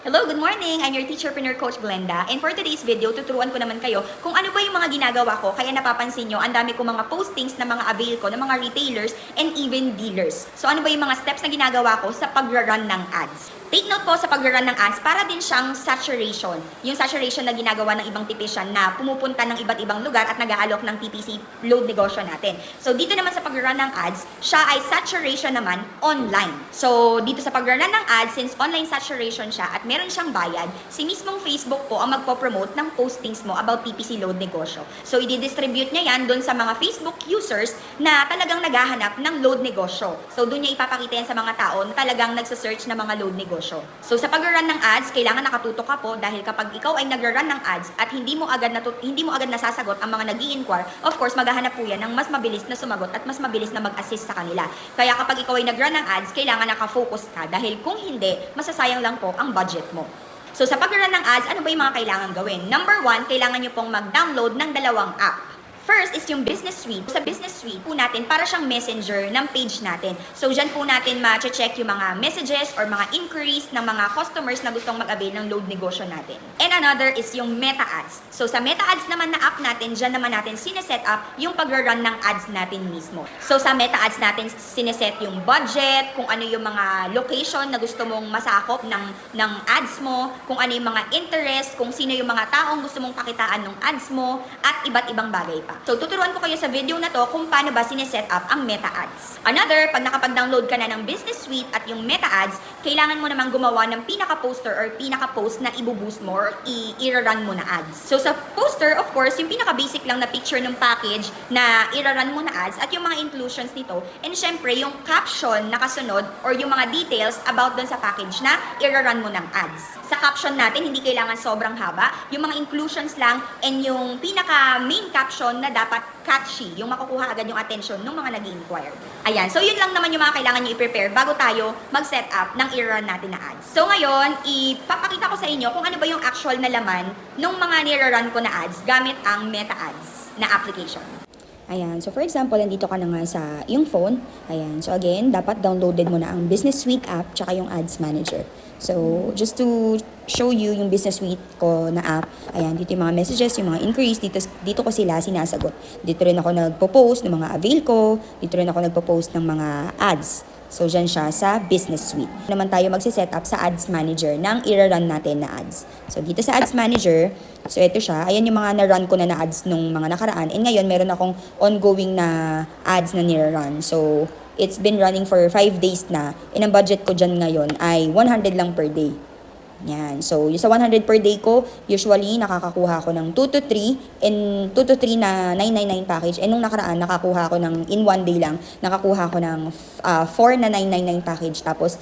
Hello, good morning! I'm your teacherpreneur coach Glenda, and for today's video, tuturuan ko naman kayo kung ano ba yung mga ginagawa ko, kaya napapansin nyo, ang dami ko mga postings na mga avail ko, ng mga retailers and even dealers. So ano ba yung mga steps na ginagawa ko sa pag-run ng ads? Take note po sa pag-run ng ads, para din siyang saturation. Yung saturation na ginagawa ng ibang tipician na pumupunta ng iba't ibang lugar at nag-aalok ng PPC load negosyo natin. So dito naman sa pag-run ng ads, siya ay saturation naman online. So dito sa pag-run ng ads, since online saturation siya at meron siyang bayad, si mismong Facebook po ang magpo-promote ng postings mo about PPC load negosyo. So i-distribute niya yan doon sa mga Facebook users na talagang naghahanap ng load negosyo. So doon niya ipapakita yan sa mga tao na talagang nagsa-search ng mga load negosyo. So sa pag-run ng ads, kailangan nakatutok ka po dahil kapag ikaw ay nag-run ng ads at hindi mo agad nasasagot ang mga nag-i-inquire, of course maghahanap po yan ng mas mabilis na sumagot at mas mabilis na mag-assist sa kanila. Kaya kapag ikaw ay nag-run ng ads, kailangan nakafocus ka dahil kung hindi, masasayang lang po ang budget mo. So sa pag-run ng ads, ano ba yung mga kailangan gawin? Number 1, kailangan nyo pong mag-download ng dalawang app. First is yung Business Suite. Sa Business Suite po natin, para siyang messenger ng page natin. So, dyan po natin ma-check yung mga messages or mga inquiries ng mga customers na gustong mag-avail ng load negosyo natin. And another is yung Meta Ads. So, sa Meta Ads naman na app natin, dyan naman natin sineset up yung pag-run ng ads natin mismo. So, sa Meta Ads natin, sineset yung budget, kung ano yung mga location na gusto mong masakop ng ads mo, kung ano yung mga interest, kung sino yung mga taong gusto mong pakitaan ng ads mo, at iba't ibang bagay pa. So, tuturuan ko kayo sa video na to kung paano ba sineset up ang Meta Ads. Another, pag nakapag-download ka na ng Business Suite at yung Meta Ads, kailangan mo namang gumawa ng pinaka-poster or pinaka-post na i-boost mo or i-run mo na ads. So, sa poster, of course, yung pinaka-basic lang na picture ng package na i-run mo na ads at yung mga inclusions nito. And syempre, yung caption na kasunod or yung mga details about dun sa package na i-run mo ng ads. Sa caption natin, hindi kailangan sobrang haba. Yung mga inclusions lang and yung pinaka-main caption na dapat catchy, yung makukuha agad yung attention ng mga nag-i-inquire. Ayan, so yun lang naman yung mga kailangan nyo i-prepare bago tayo mag-set up ng i-run natin na ads. So ngayon, ipapakita ko sa inyo kung ano ba yung actual na laman ng mga nire-run ko na ads gamit ang Meta Ads na application. Ayan, so for example, nandito ka na nga sa yung phone. Ayan, so again, dapat downloaded mo na ang Business Suite app tsaka yung Ads Manager. So, just to show you yung Business Suite ko na app, ayan, dito yung mga messages, yung mga inquiries, dito ko sila sinasagot. Dito rin ako nagpo-post ng mga avail ko, dito rin ako nagpo-post ng mga ads. So, dyan siya sa Business Suite. Naman tayo magsiset up sa Ads Manager ng i-run natin na ads. So, dito sa Ads Manager, so ito siya. Ayan yung mga na-run ko na ads nung mga nakaraan. And ngayon, meron akong ongoing na ads na nire-run. So, it's been running for 5 days na. And ang budget ko dyan ngayon ay 100 lang per day. Yan. So, yung sa 100 per day ko, usually nakakakuha ako ng 2 to 3 and 2 to 3 na 999 package. And nung nakaraan, nakakuha ako ng in 1 day lang, nakakuha ako ng 4 na 999 package. Tapos,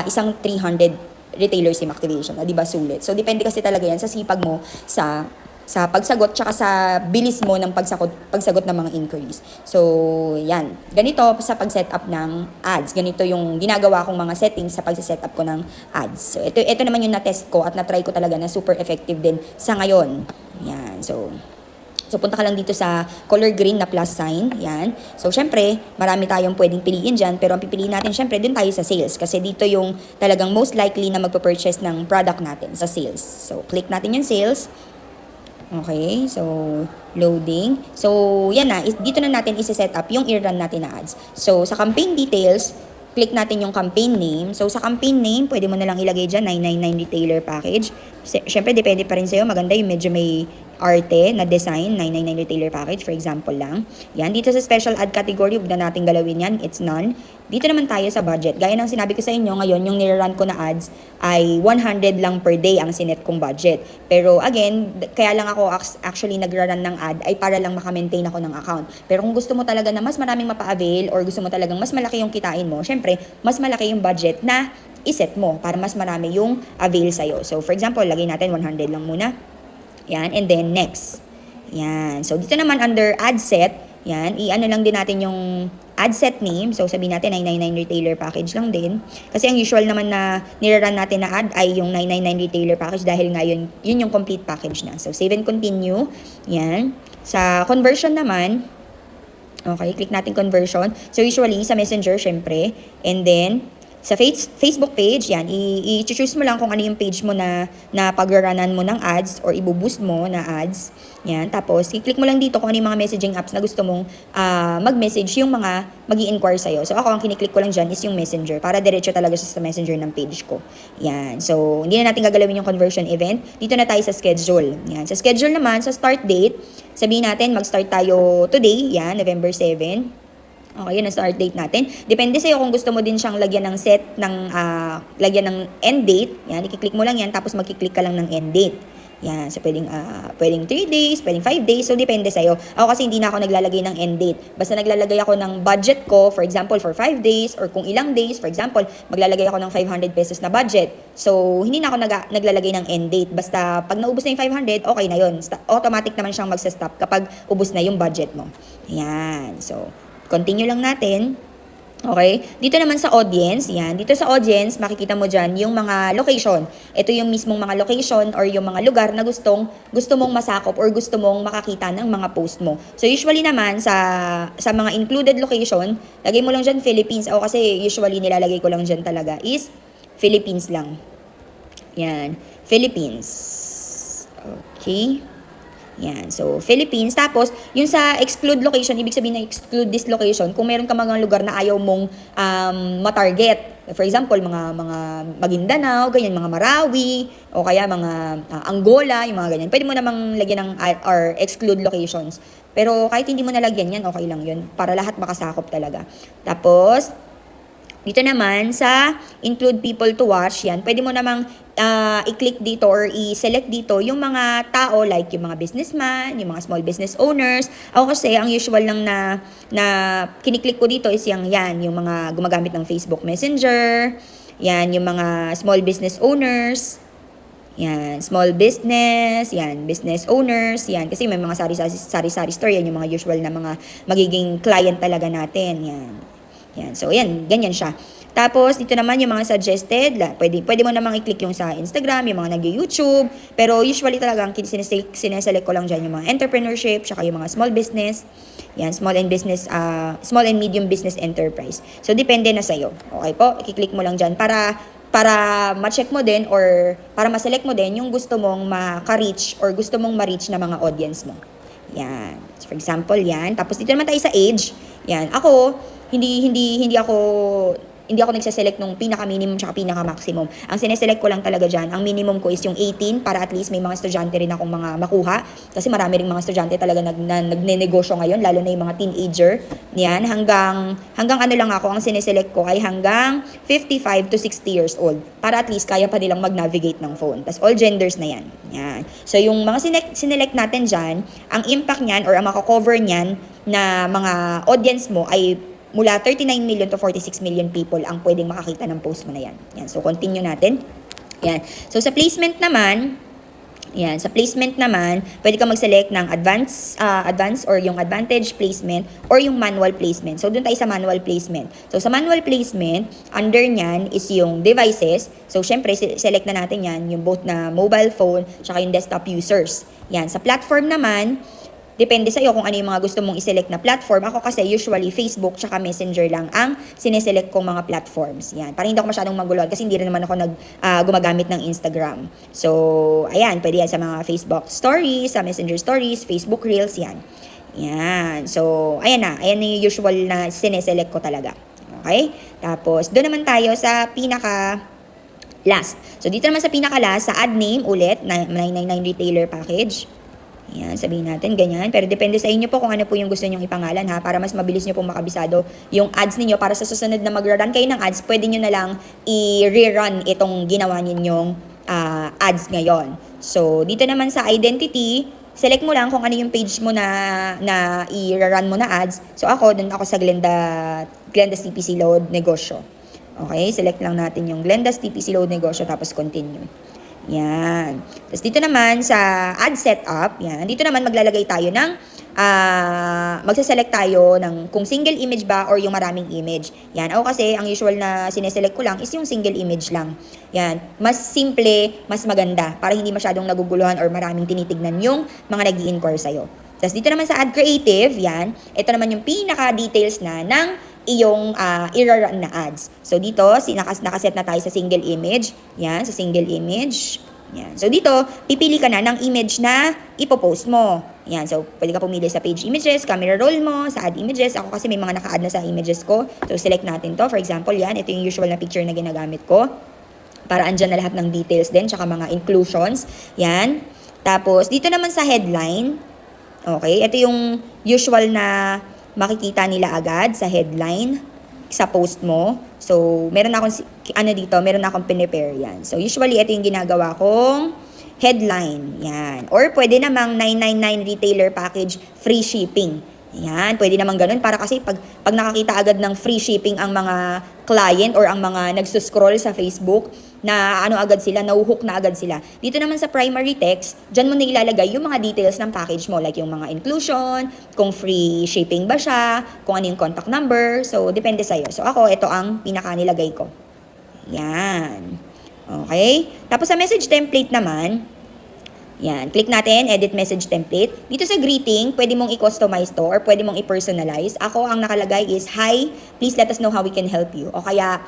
isang 300 retailer SIM activation. Di ba sulit? So, depende kasi talaga yan sa sipag mo sa pagsagot tsaka sa bilis mo ng pagsagot ng mga inquiries. So, yan. Ganito sa pag-set up ng ads. Ganito yung ginagawa kong mga settings sa pag-set up ko ng ads. So, ito naman yung na-test ko at na-try ko talaga na super effective din sa ngayon. Yan. So, punta ka lang dito sa color green na plus sign. Yan. So, syempre, marami tayong pwedeng piliin dyan. Pero ang pipiliin natin, syempre, dun tayo sa sales. Kasi dito yung talagang most likely na magpa-purchase ng product natin sa sales. So, click natin yung sales. Okay, so loading. So, yan na. Dito na natin isi-set up yung i-run natin na ads. So, sa campaign details, click natin yung campaign name. So, sa campaign name, pwede mo na lang ilagay dyan, 999 retailer package. Siyempre, depende pa rin sa'yo. Maganda yung medyo may arte na design, 999 retailer package, for example lang. Yan, dito sa special ad category, huwag na natin galawin yan. It's none. Dito naman tayo sa budget. Gaya ng sinabi ko sa inyo, ngayon, yung nire-run ko na ads ay 100 lang per day ang sinet kong budget. Pero again, kaya lang ako actually nag-run ng ad ay para lang maka-maintain ako ng account. Pero kung gusto mo talaga na mas maraming mapa-avail or gusto mo talagang mas malaki yung kitain mo, syempre, mas malaki yung budget na iset mo para mas marami yung avail sa'yo. So, for example, lagay natin 100 lang muna. Yan, and then next. Yan. So, dito naman under ad set, yan, i-ano lang din natin yung ad set name. So, sabihin natin 999 retailer package lang din. Kasi ang usual naman na nire-run natin na ad ay yung 999 retailer package dahil nga yun yung complete package na. So, save and continue. Yan. Sa conversion naman, okay, click natin conversion. So, usually, sa Messenger, syempre. And then, Sa Facebook page, yan, i-choose mo lang kung ano yung page mo na pagraranan mo ng ads or ibuboost mo na ads. Yan, tapos i-click mo lang dito kung ano yung mga messaging apps na gusto mong mag-message yung mga mag-i-inquire sa'yo. So ako, ang kiniklik ko lang dyan is yung Messenger para diretso talaga siya sa Messenger ng page ko. Yan, so hindi na natin gagalawin yung conversion event. Dito na tayo sa schedule. Yan, sa schedule naman, sa start date, sabihin natin mag-start tayo today, yan, November 7. Okay, yun ang start date natin. Depende sa'yo kung gusto mo din siyang lagyan ng lagyan ng end date. Yan, i-click mo lang yan, tapos magkiklik ka lang ng end date. Yan, so pwedeng 3 days, pwedeng 5 days, so depende sa'yo. Ako kasi hindi na ako naglalagay ng end date. Basta naglalagay ako ng budget ko, for example, for 5 days, or kung ilang days, for example, maglalagay ako ng 500 pesos na budget. So, hindi na ako naglalagay ng end date. Basta pag naubos na yung 500, okay na yun. Automatic naman siyang magsa-stop kapag ubos na yung budget mo. Yan, so continue lang natin. Okay? Dito naman sa audience, yan. Dito sa audience, makikita mo dyan yung mga location. Ito yung mismong mga location or yung mga lugar na gusto mong masakop or gusto mong makakita ng mga post mo. So, usually naman, sa mga included location, lagay mo lang dyan Philippines. Ako kasi usually nilalagay ko lang dyan talaga is Philippines lang. Yan. Philippines. Okay. Yan. So, Philippines. Tapos, yung sa exclude location, ibig sabihin na exclude this location, kung meron ka mga lugar na ayaw mong matarget. For example, mga Maguindanao, ganyan, mga Marawi, o kaya mga Angola, yung mga ganyan. Pwede mo namang lagyan ng or exclude locations. Pero kahit hindi mo nalagyan yan, okay lang yun. Para lahat makasakop talaga. Tapos, dito naman sa include people to watch, yan, pwede mo namang i-click dito or i-select dito yung mga tao like yung mga businessman, yung mga small business owners. Ako kasi, ang usual lang na kiniklik ko dito is yung mga gumagamit ng Facebook Messenger, yan, yung mga small business owners, yan, small business, yan, business owners, yan. Kasi may mga sari-sari store, yan yung mga usual na mga magiging client talaga natin, yan. Yan. So, yan. Ganyan siya. Tapos, dito naman yung mga suggested. Pwede mo namang i-click yung sa Instagram, yung mga nag-YouTube. Pero usually talagang sineselect ko lang dyan yung mga entrepreneurship, tsaka yung mga small business. Yan, small and medium business enterprise. So, depende na sa'yo. Okay po? I-click mo lang dyan para ma-check mo din or para ma-select mo din yung gusto mong maka-reach or gusto mong ma-reach na mga audience mo. Yan. So, for example, yan. Tapos, dito naman tayo sa age. Yan. Ako, hindi ako nagse-select nung pinaka-minimum tsaka pinaka-maximum. Ang sineselect ko lang talaga dyan, ang minimum ko is yung 18 para at least may mga estudyante rin akong mga makuha. Kasi marami ring mga estudyante talaga nagne-negosyo ngayon, lalo na yung mga teenager. Yan, hanggang ano lang ako, ang sineselect ko ay hanggang 55 to 60 years old. Para at least kaya pa nilang mag-navigate ng phone. Tapos all genders na yan. Yan. So yung mga sinelect natin dyan, ang impact niyan or ang makakover niyan na mga audience mo ay mula 39 million to 46 million people ang pwedeng makakita ng post mo na yan. Yan. So, continue natin. Yan. So, sa placement naman, pwede ka mag-select ng advance or yung advantage placement or yung manual placement. So, dun tayo sa manual placement. So, sa manual placement, under nyan is yung devices. So, syempre, select na natin yan, yung both na mobile phone tsaka yung desktop users. Yan. Sa platform naman, depende sa iyo kung ano yung mga gusto mong i-select na platform. Ako kasi usually Facebook tsaka Messenger lang ang sineselect kong mga platforms. Yan. Para hindi ako masyadong maguluhan kasi hindi rin naman ako gumagamit ng Instagram. So, ayan. Pwede yan sa mga Facebook stories, sa Messenger stories, Facebook Reels, yan. Yan. So, ayan na. Ayan na yung usual na sineselect ko talaga. Okay? Tapos, doon naman tayo sa last. So, dito naman sa last, sa ad name ulit, 999 retailer package. Yan, sabihin natin, ganyan. Pero depende sa inyo po kung ano po yung gusto nyong ipangalan ha, para mas mabilis nyo po makabisado yung ads ninyo. Para sa susunod na mag-run kayo ng ads, pwede nyo na lang i-rerun itong ginawa ninyong ads ngayon. So, dito naman sa identity, select mo lang kung ano yung page mo na i-run mo na ads. So, dun ako sa Glenda's TPC Load Negosyo. Okay, select lang natin yung Glenda's TPC Load Negosyo, tapos continue. Yan. Tapos dito naman sa ad setup, yan. Dito naman maglalagay tayo ng magse-select tayo ng kung single image ba or yung maraming image. Yan. Ako kasi ang usual na sineselect ko lang is yung single image lang. Yan. Mas simple, mas maganda para hindi masyadong naguguluhan or maraming tinitignan yung mga nag-i-inquire sa'yo. Tapos dito naman sa ad creative, yan. Ito naman yung pinaka-details ng iyong i-run na ads. So dito, nakaset na tayo sa single image. Yan, sa single image. Yan. So dito, pipili ka na ng image na ipopost mo. Yan. So pwede ka pumili sa page images, camera roll mo, sa add images. Ako kasi may mga naka-add na sa images ko. So select natin to. For example, yan. Ito yung usual na picture na ginagamit ko. Para andyan na lahat ng details din, tsaka mga inclusions. Yan. Tapos, dito naman sa headline. Okay. Ito yung usual na makikita nila agad sa headline sa post mo. So, meron akong pinipare yan. So, usually, ito yung ginagawa kong headline. Yan. Or, pwede namang 999 retailer package, free shipping. Yan. Pwede namang ganun. Para kasi, pag nakakita agad ng free shipping ang mga client or ang mga nagsuscroll sa Facebook, na agad sila, nauhook na agad sila. Dito naman sa primary text, dyan mo na ilalagay yung mga details ng package mo, like yung mga inclusion, kung free shipping ba siya, kung ano yung contact number. So, depende sa'yo. So, ako, ito ang pinaka-nilagay ko. Yan. Okay? Tapos sa message template naman, yan. Click natin, edit message template. Dito sa greeting, pwede mong i-customize to or pwede mong i-personalize. Ako, ang nakalagay is, "Hi, please let us know how we can help you." O kaya,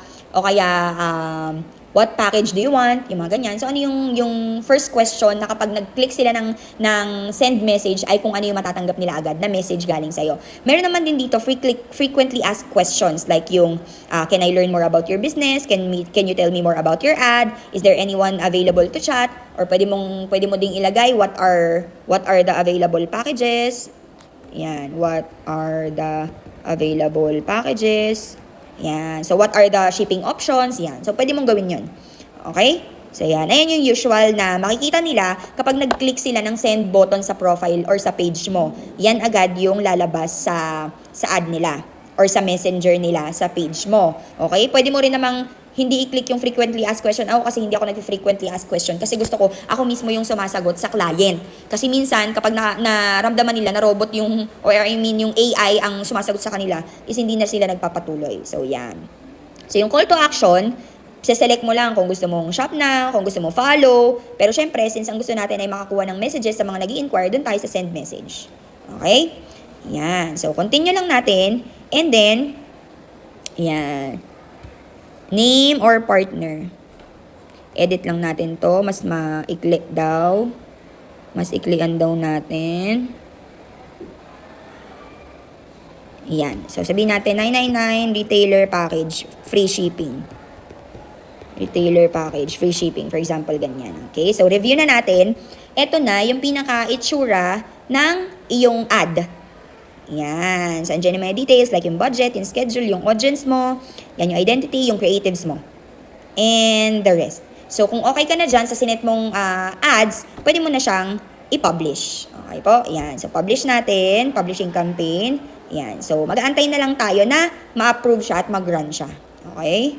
what package do you want? Yung mga ganyan. So, ano yung first question na kapag nag-click sila ng send message ay kung ano yung matatanggap nila agad na message galing sa'yo. Meron naman din dito frequently asked questions like yung, can I learn more about your business? Can you tell me more about your ad? Is there anyone available to chat? Or pwede mo ding ilagay what are the available packages? Yan, what are the available packages? Yan. So, what are the shipping options? Yan. So, pwede mong gawin yun. Okay? So, yan. Ayan yung usual na makikita nila kapag nag-click sila ng send button sa profile or sa page mo. Yan agad yung lalabas sa ad nila or sa messenger nila sa page mo. Okay? Pwede mo rin namang hindi i-click yung frequently asked question. Ako kasi hindi ako nag-frequently asked question kasi gusto ko, ako mismo yung sumasagot sa client. Kasi minsan, kapag naramdaman nila na robot yung, yung AI ang sumasagot sa kanila, is hindi na sila nagpapatuloy. So, yan. So, yung call to action, select mo lang kung gusto mong shop na, kung gusto mong follow. Pero syempre, since ang gusto natin ay makakuha ng messages sa mga nag-i-inquire, dun tayo sa send message. Okay? Yan. So, continue lang natin. And then, yan. Name or partner. Edit lang natin to. Mas maikli daw. Mas iklian daw natin. Yan. So, sabihin natin 999 retailer package, free shipping. Retailer package, free shipping. For example, ganyan. Okay? So, review na natin. Ito na yung pinaka-itsura ng iyong ad. Yan. So, andyan yung mga details like yung budget, yung schedule, yung audience mo, yan yung identity, yung creatives mo. And the rest. So, kung okay ka na dyan sa sinet mong ads, pwede mo na siyang i-publish. Okay po? Yan. So, publish natin. Publishing campaign. Yan. So, mag-aantay na lang tayo na ma-approve siya at mag-run siya. Okay?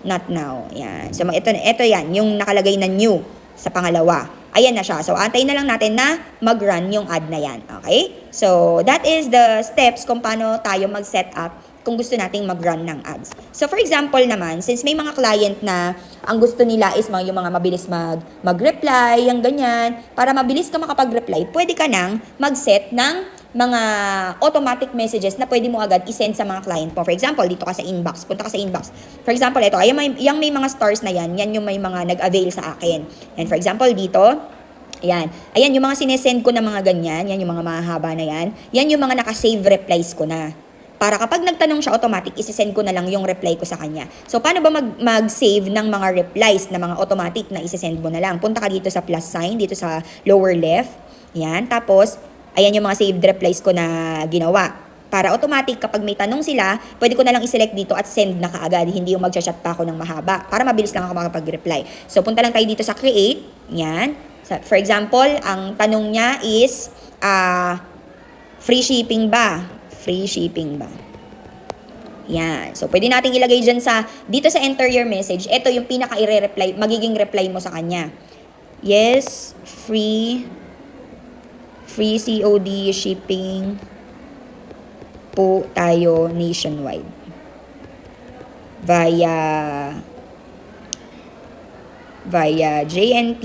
Not now. Yan. So, ito yan. Yung nakalagay na new sa pangalawa. Ayan na siya. So, antayin na lang natin na mag-run yung ad na yan. Okay? So, that is the steps kung paano tayo mag-set up kung gusto nating mag-run ng ads. So, for example naman, since may mga client na ang gusto nila is yung mga mabilis mag-reply, yung ganyan, para mabilis ka makapag-reply, pwede ka nang mag-set ng mga automatic messages na pwede mo agad i-send sa mga client mo. For example, dito ka sa inbox. Punta ka sa inbox. For example, ito, yung may mga stars na yan yung may mga nag-avail sa akin. And for example, dito, ayan. Ayan, yung mga sinesend ko na mga ganyan, yan yung mga mahahaba na yan, yan yung mga naka-save replies ko na. Para kapag nagtanong siya, automatic, isisend ko na lang yung reply ko sa kanya. So, paano ba mag-save ng mga replies na mga automatic na isisend mo na lang? Punta ka dito sa plus sign, dito sa lower left. Yan. Tapos, ayan yung mga saved replies ko na ginawa. Para automatic, kapag may tanong sila, pwede ko na lang i-select dito at send na kaagad. Hindi yung mag-chat pa ako ng mahaba. Para mabilis lang ako makapag-reply. So, punta lang tayo dito sa create. Yan. For example, ang tanong niya is, free shipping ba? Free shipping ba? Yan. So, pwede natin ilagay dyan dito sa enter your message. Ito yung pinaka-i-reply, magiging reply mo sa kanya. Yes, free COD shipping po tayo nationwide. Via JNT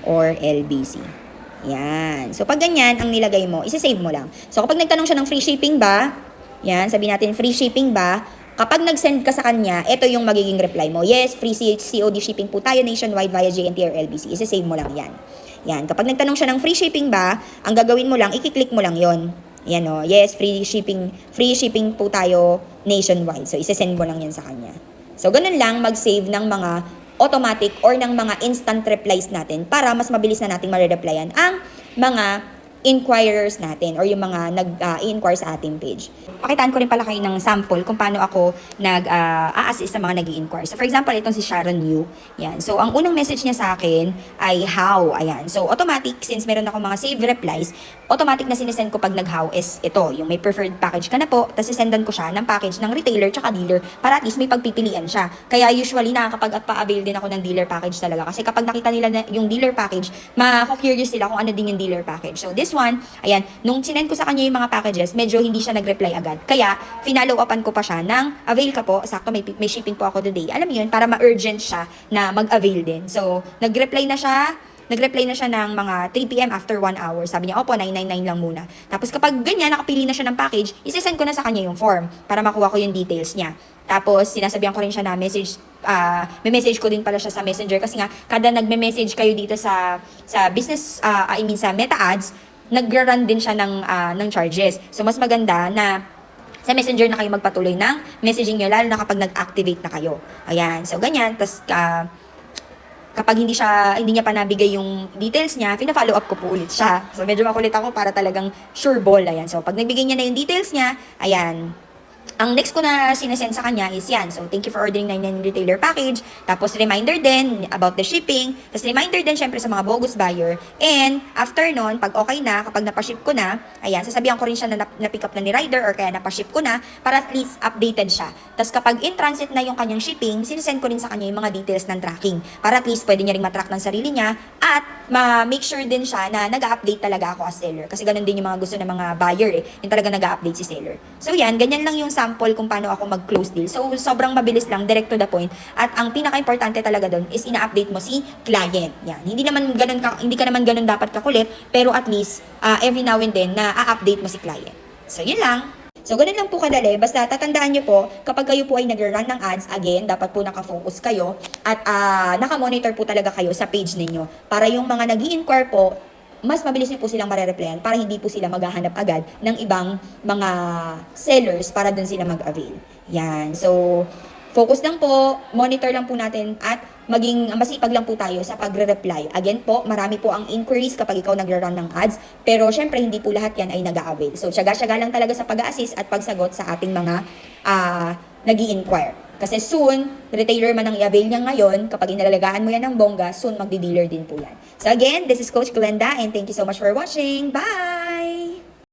or LBC. Yan. So, pag ganyan ang nilagay mo, isa-save mo lang. So, kapag nagtanong siya ng free shipping ba, Yan, sabi natin free shipping ba? Kapag nag-send ka sa kanya, ito yung magiging reply mo. Yes, free COD shipping po tayo nationwide via JNT or LBC. Isa-save mo lang yan. Yan, kapag nagtanong siya ng free shipping ba, ang gagawin mo lang, i-click mo lang yon. Yan o, yes, free shipping po tayo nationwide. So, isa-send mo lang yan sa kanya. So, ganun lang mag-save ng mga automatic or ng mga instant replies natin para mas mabilis na nating ma-replyan ang mga inquirers natin or yung mga nag-i-inquire sa ating page. Pakitaan ko rin pala kayo ng sample kung paano ako nag-a-assist sa mga nag-i-inquire. So, for example, itong si Sharon Yu. Yan. So, ang unang message niya sa akin ay how. Ayan. So, automatic, since meron ako mga save replies, automatic na sinesend ko pag nag-how is ito, yung may preferred package ka na po, tapos sisendan ko siya ng package ng retailer tsaka dealer para at least may pagpipilian siya. Kaya usually, nakakapag-pa-avail din ako ng dealer package talaga. Kasi kapag nakita nila na yung dealer package, mako-curious sila kung ano din yung dealer package. So, this one, ayan, nung sinend ko sa kanya yung mga packages, medyo hindi siya nag-reply agad. Kaya, finallow upan ko pa siya ng avail ka po, sakto may shipping po ako today. Alam mo yun, para ma-urgent siya na mag-avail din. So, nag-reply na siya ng mga 3 p.m. after 1 hour. Sabi niya, opo, 999 lang muna. Tapos kapag ganyan, nakapili na siya ng package, isesend ko na sa kanya yung form para makuha ko yung details niya. Tapos, sinasabihan ko rin siya na may message ko din pala siya sa Messenger kasi nga, kada nagme-message kayo dito sa business, sa Meta Ads, nag-run din siya ng charges. So, mas maganda na sa Messenger na kayo magpatuloy ng messaging nyo, lalo na kapag nag-activate na kayo. Ayan. So, ganyan. Tapos, kapag hindi niya pa nabigay yung details niya, pina-follow up ko po ulit siya. So, medyo makulit ako para talagang sure ball. Ayan. So, pag nagbigay niya na yung details niya, ayan, ang next ko na sinesend sa kanya is yan. So, thank you for ordering 99 retailer package. Tapos, reminder din about the shipping. Tapos, reminder din syempre sa mga bogus buyer. And, after nun, pag okay na, kapag napaship ko na, ayan, sasabihan ko rin siya na na-pick up na ni rider or kaya napaship ko na para at least updated siya. Tapos, kapag in transit na yung kanyang shipping, sinesend ko rin sa kanya yung mga details ng tracking. Para at least pwede niya rin matrack ng sarili niya at ma-make sure din siya na nag-update talaga ako as seller. Kasi ganun din yung mga gusto ng mga buyer eh. Yung talaga nag-update si seller. So, yan, ganyan lang yung sample kung paano ako mag-close deal. So, sobrang mabilis lang, direct to the point. At ang pinaka-importante talaga doon is ina-update mo si client. Yan. Hindi ka naman ganun dapat kakulit, pero at least every now and then na-update mo si client. So, yun lang. So, ganun lang po kadali. Basta tatandaan nyo po, kapag kayo po ay nag-run ng ads, again, dapat po nakafocus kayo at nakamonitor po talaga kayo sa page ninyo. Para yung mga nag-i-inquire po, mas mabilis niyo po silang marereplyan para hindi po sila maghahanap agad ng ibang mga sellers para dun sila mag-avail. Yan. So, focus lang po, monitor lang po natin at maging masipag lang po tayo sa pagre-reply. Again po, marami po ang inquiries kapag ikaw nagre-run ng ads, pero syempre hindi po lahat yan ay nag-a-avail. So, tiyaga-tiyaga lang talaga sa pag-assist at pagsagot sa ating mga nag-i-inquire. Kasi soon, retailer man ang i-avail niya ngayon, kapag inalalagaan mo yan ng bongga, soon magdi-dealer din po yan. So again, this is Coach Glenda and thank you so much for watching. Bye!